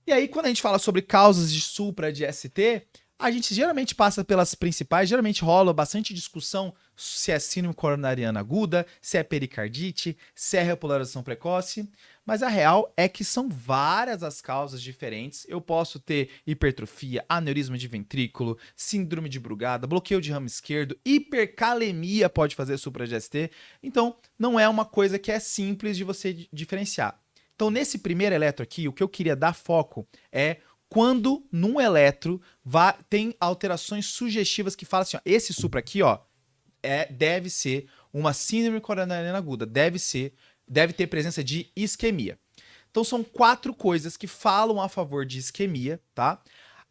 E aí, quando a gente fala sobre causas de supra de ST, a gente geralmente passa pelas principais, geralmente rola bastante discussão se é síndrome coronariana aguda, se é pericardite, se é repolarização precoce, mas a real é que são várias as causas diferentes. Eu posso ter hipertrofia, aneurisma de ventrículo, síndrome de Brugada, bloqueio de ramo esquerdo, hipercalemia pode fazer supra de ST, então não é uma coisa que é simples de você diferenciar. Então, nesse primeiro eletro aqui, o que eu queria dar foco é quando num eletro tem alterações sugestivas que falam assim, ó, esse supra aqui, ó, deve ser uma síndrome coronariana aguda, deve ter presença de isquemia. Então são 4 coisas que falam a favor de isquemia, tá?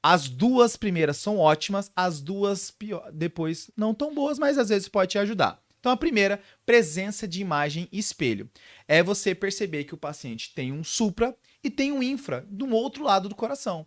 As 2 primeiras são ótimas, as 2 depois não tão boas, mas às vezes pode te ajudar. Então a primeira, presença de imagem espelho. É você perceber que o paciente tem um supra e tem um infra do outro lado do coração.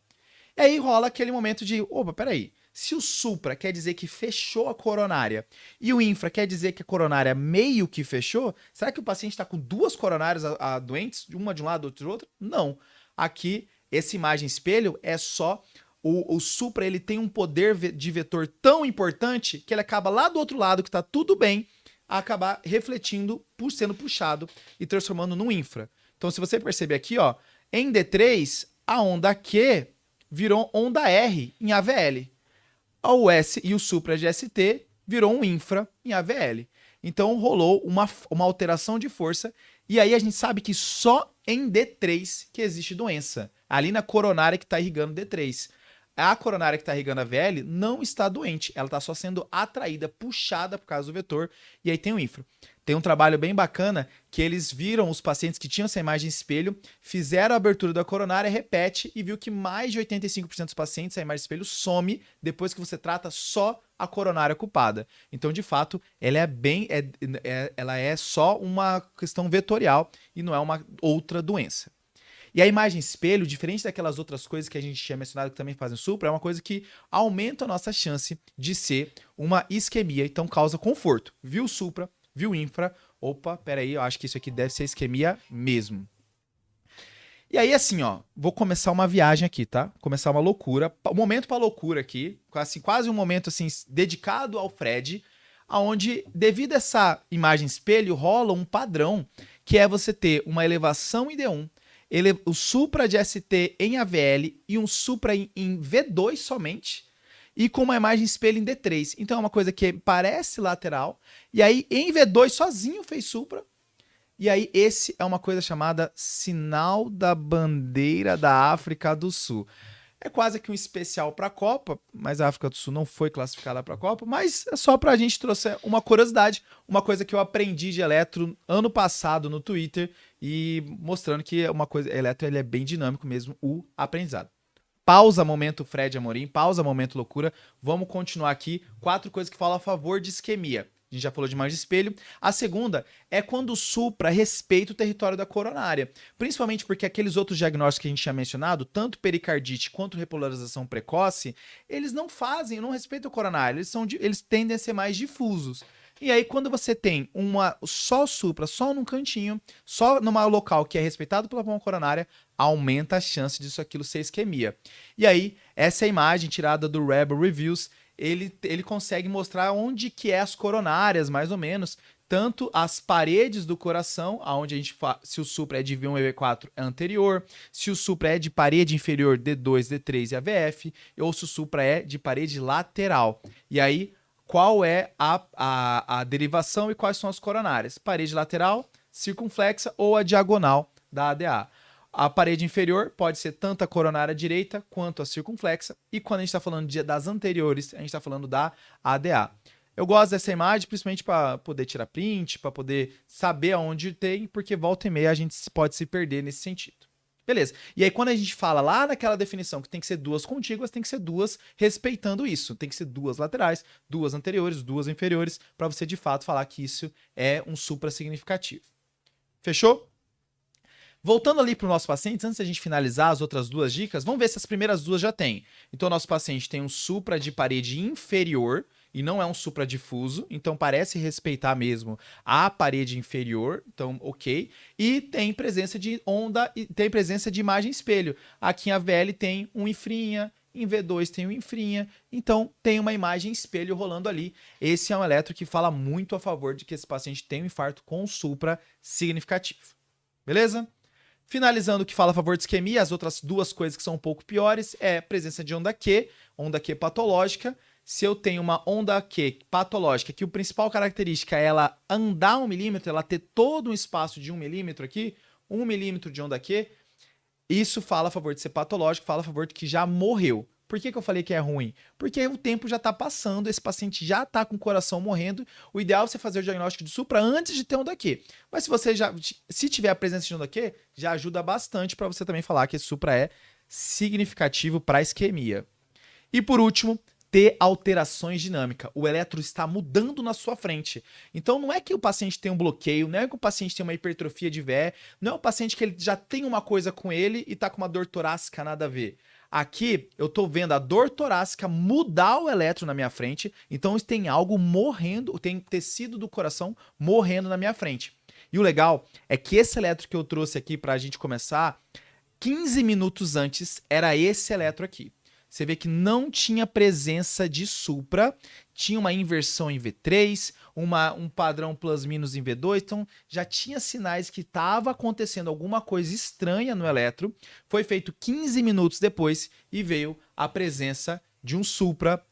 E aí rola aquele momento de, opa, peraí, se o supra quer dizer que fechou a coronária e o infra quer dizer que a coronária meio que fechou, será que o paciente está com 2 coronárias doentes, uma de um lado, outra de outro? Não. Aqui, essa imagem espelho é só o supra, ele tem um poder de vetor tão importante que ele acaba lá do outro lado, que está tudo bem, a acabar refletindo, sendo puxado e transformando num infra. Então, se você perceber aqui, ó, em D3, a onda Q virou onda R em AVL. O S e o supra de ST virou um infra em AVL. Então rolou uma alteração de força, e aí a gente sabe que só em D3 que existe doença. Ali na coronária que está irrigando D3. A coronária que está irrigando a VL não está doente, ela está só sendo atraída, puxada por causa do vetor, e aí tem o infra. Tem um trabalho bem bacana que eles viram os pacientes que tinham essa imagem espelho, fizeram a abertura da coronária, repete, e viu que mais de 85% dos pacientes, a imagem espelho some depois que você trata só a coronária ocupada. Então, de fato, ela ela é só uma questão vetorial e não é uma outra doença. E a imagem espelho, diferente daquelas outras coisas que a gente tinha mencionado que também fazem supra, é uma coisa que aumenta a nossa chance de ser uma isquemia, então causa conforto. Viu supra, viu infra, opa, peraí, eu acho que isso aqui deve ser isquemia mesmo. E aí, assim, ó, vou começar uma viagem aqui, tá? Começar uma loucura, um momento pra loucura aqui, assim, quase um momento, assim, dedicado ao Fred, aonde, devido a essa imagem espelho, rola um padrão, que é você ter uma elevação em D1, o supra de ST em AVL e um supra em V2 somente, e com uma imagem espelho em D3. Então é uma coisa que parece lateral, e aí em V2 sozinho fez supra, e aí esse é uma coisa chamada sinal da bandeira da África do Sul. É quase que um especial para a Copa, mas a África do Sul não foi classificada para a Copa, mas é só para a gente trouxer uma curiosidade, uma coisa que eu aprendi de eletro ano passado no Twitter e mostrando que uma coisa, eletro ele é bem dinâmico mesmo, o aprendizado. Pausa momento Fred Amorim, pausa momento loucura, vamos continuar aqui, 4 coisas que falam a favor de isquemia. A gente já falou de imagem de espelho. A segunda é quando o supra respeita o território da coronária. Principalmente porque aqueles outros diagnósticos que a gente tinha mencionado, tanto pericardite quanto repolarização precoce, eles não respeitam o coronário, eles tendem a ser mais difusos. E aí, quando você tem só supra, só num cantinho, só numa local que é respeitado pela palma coronária, aumenta a chance disso aquilo ser isquemia. E aí, essa é a imagem tirada do Rebel Reviews, ele consegue mostrar onde que é as coronárias, mais ou menos, tanto as paredes do coração, aonde a gente se o supra é de V1 e V4 é anterior, se o supra é de parede inferior D2, D3 e AVF, ou se o supra é de parede lateral. E aí, qual é a derivação e quais são as coronárias? Parede lateral, circunflexa ou a diagonal da ADA. A parede inferior pode ser tanto a coronária direita quanto a circunflexa. E quando a gente está falando das anteriores, a gente está falando da ADA. Eu gosto dessa imagem principalmente para poder tirar print, para poder saber aonde tem, porque volta e meia a gente pode se perder nesse sentido. Beleza. E aí quando a gente fala lá naquela definição que tem que ser 2 contíguas, tem que ser 2 respeitando isso. Tem que ser 2 laterais, 2 anteriores, 2 inferiores, para você de fato falar que isso é um supra significativo. Fechou? Voltando ali para o nosso paciente, antes da gente finalizar as outras 2 dicas, vamos ver se as primeiras 2 já tem. Então, o nosso paciente tem um supra de parede inferior, e não é um supradifuso, então parece respeitar mesmo a parede inferior, então ok. E tem presença de onda, e tem presença de imagem espelho. Aqui em AVL tem um infrinha, em V2 tem um infrinha, então tem uma imagem espelho rolando ali. Esse é um eletro que fala muito a favor de que esse paciente tem um infarto com supra significativo. Beleza? Finalizando o que fala a favor de isquemia, as outras duas coisas que são um pouco piores é a presença de onda Q patológica. Se eu tenho uma onda Q patológica, que o principal característica é ela andar 1 milímetro, ela ter todo um espaço de 1 milímetro aqui, 1 milímetro de onda Q, isso fala a favor de ser patológico, fala a favor de que já morreu. Por que eu falei que é ruim? Porque o tempo já está passando, esse paciente já está com o coração morrendo. O ideal é você fazer o diagnóstico de supra antes de ter onda Q. Mas se tiver a presença de onda Q, já ajuda bastante para você também falar que esse supra é significativo para a isquemia. E por último, ter alterações dinâmicas. O eletro está mudando na sua frente. Então não é que o paciente tem um bloqueio, não é que o paciente tem uma hipertrofia de VE, não é o paciente que ele já tem uma coisa com ele e está com uma dor torácica nada a ver. Aqui eu estou vendo a dor torácica mudar o eletro na minha frente, então tem algo morrendo, tem tecido do coração morrendo na minha frente. E o legal é que esse eletro que eu trouxe aqui para a gente começar, 15 minutos antes era esse eletro aqui. Você vê que não tinha presença de supra, tinha uma inversão em V3, um padrão plus-minus em V2, então já tinha sinais que estava acontecendo alguma coisa estranha no eletro. Foi feito 15 minutos depois e veio a presença de um supra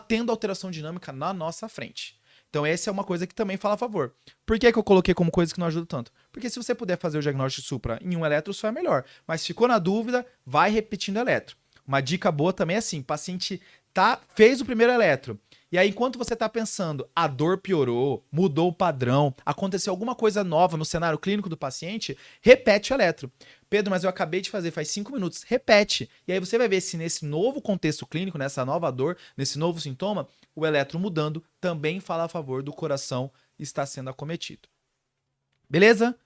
tendo alteração dinâmica na nossa frente. Então essa é uma coisa que também fala a favor. Por que eu coloquei como coisa que não ajuda tanto? Porque se você puder fazer o diagnóstico de supra em um eletro, só é melhor. Mas ficou na dúvida, vai repetindo eletro. Uma dica boa também é assim, o paciente fez o primeiro eletro, e aí enquanto você está pensando, a dor piorou, mudou o padrão, aconteceu alguma coisa nova no cenário clínico do paciente, repete o eletro. Pedro, mas eu acabei de fazer faz 5 minutos, repete. E aí você vai ver se nesse novo contexto clínico, nessa nova dor, nesse novo sintoma, o eletro mudando também fala a favor do coração estar sendo acometido. Beleza?